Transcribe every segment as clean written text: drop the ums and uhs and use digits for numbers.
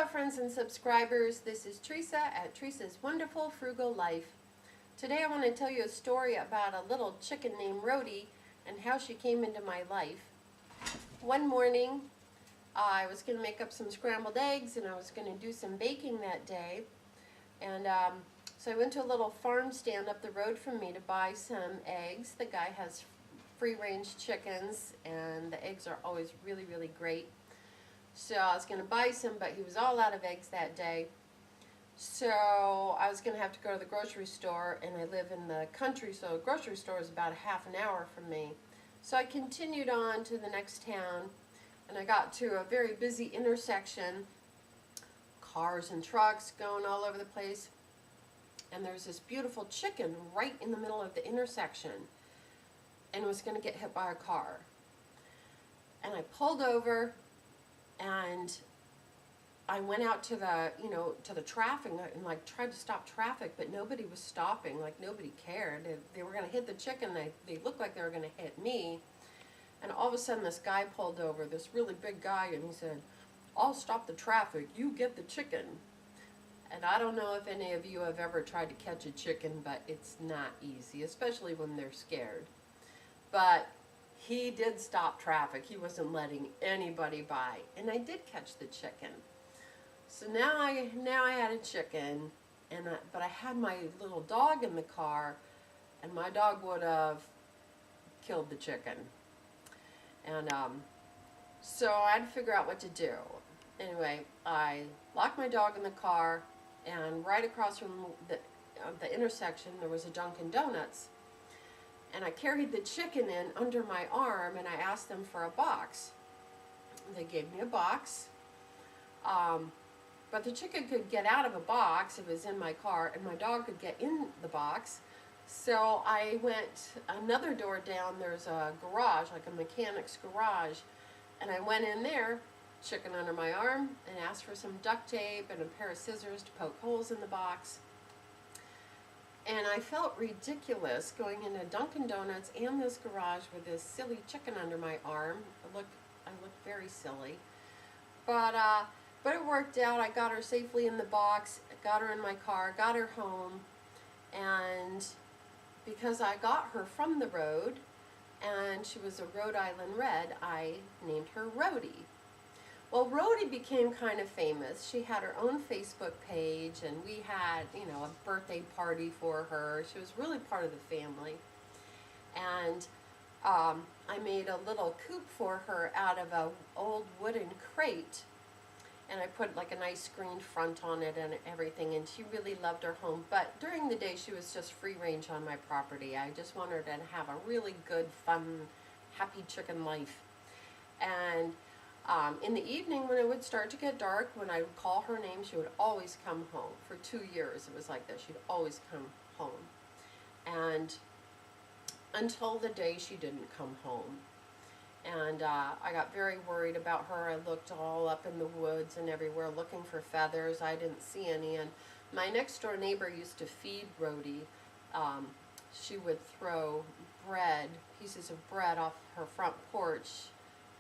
friends and subscribers, this is Teresa at Teresa's Wonderful Frugal Life. Today I want to tell you a story about a little chicken named Rhodey and how she came into my life. One morning I was going to make up some scrambled eggs and I was going to do some baking that day. And so I went to a little farm stand up the road from me to buy some eggs. The guy has free-range chickens and the eggs are always really, really great. So I was going to buy some, but he was all out of eggs that day. So I was going to have to go to the grocery store, and I live in the country, so the grocery store is about a half an hour from me. So I continued on to the next town, and I got to a very busy intersection, cars and trucks going all over the place, and there's this beautiful chicken right in the middle of the intersection, and it was going to get hit by a car. And I pulled over, and I went out to the, to the traffic and like tried to stop traffic, but nobody was stopping. Like nobody cared. They were going to hit the chicken. They looked like they were going to hit me. And all of a sudden this guy pulled over, this really big guy, and he said, "I'll stop the traffic. You get the chicken." And I don't know if any of you have ever tried to catch a chicken, but it's not easy, especially when they're scared. But he did stop traffic. He wasn't letting anybody by, and I did catch the chicken. So now I had a chicken, but I had my little dog in the car, and my dog would have killed the chicken. And so I had to figure out what to do. Anyway, I locked my dog in the car, and right across from the intersection there was a Dunkin' Donuts. And I carried the chicken in under my arm, and I asked them for a box. They gave me a box, but the chicken could get out of a box if it was in my car, and my dog could get in the box. So I went another door down. There's a garage, like a mechanic's garage, and I went in there, chicken under my arm, and asked for some duct tape and a pair of scissors to poke holes in the box. And I felt ridiculous going into Dunkin' Donuts and this garage with this silly chicken under my arm. I looked very silly. But it worked out. I got her safely in the box, got her in my car, got her home. And because I got her from the road, and she was a Rhode Island Red, I named her Rhodey. Well, Rhodey became kind of famous. She had her own Facebook page, and we had, a birthday party for her. She was really part of the family. And I made a little coop for her out of an old wooden crate, and I put like a nice screened front on it and everything, and she really loved her home. But during the day, she was just free range on my property. I just wanted her to have a really good, fun, happy chicken life. And in the evening, when it would start to get dark, when I would call her name, she would always come home. For 2 years, it was like that. She'd always come home. And until the day she didn't come home. And I got very worried about her. I looked all up in the woods and everywhere looking for feathers. I didn't see any. And my next door neighbor used to feed Rhodey. She would throw pieces of bread off her front porch,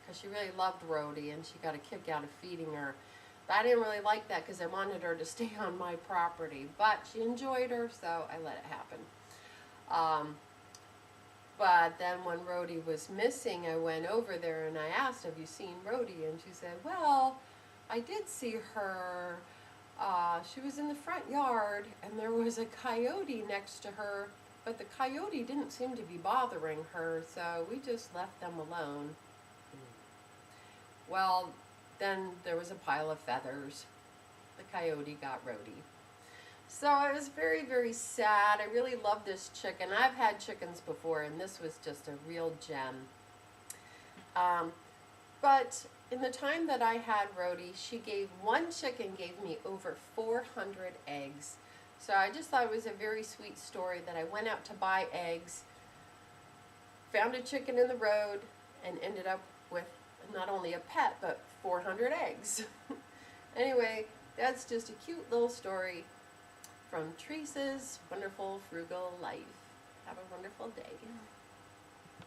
because she really loved Rhodey, and she got a kick out of feeding her. But I didn't really like that because I wanted her to stay on my property. But she enjoyed her, so I let it happen. But then when Rhodey was missing, I went over there and I asked, "Have you seen Rhodey?" And she said, "Well, I did see her. She was in the front yard, and there was a coyote next to her, but the coyote didn't seem to be bothering her, so we just left them alone." Well, then there was a pile of feathers. The coyote got Rhodey. So it was very, very sad. I really love this chicken. I've had chickens before, and this was just a real gem. But in the time that I had Rhodey, one chicken gave me over 400 eggs. So I just thought it was a very sweet story that I went out to buy eggs, found a chicken in the road, and ended up with not only a pet, but 400 eggs. Anyway, that's just a cute little story from Teresa's Wonderful Frugal Life. Have a wonderful day.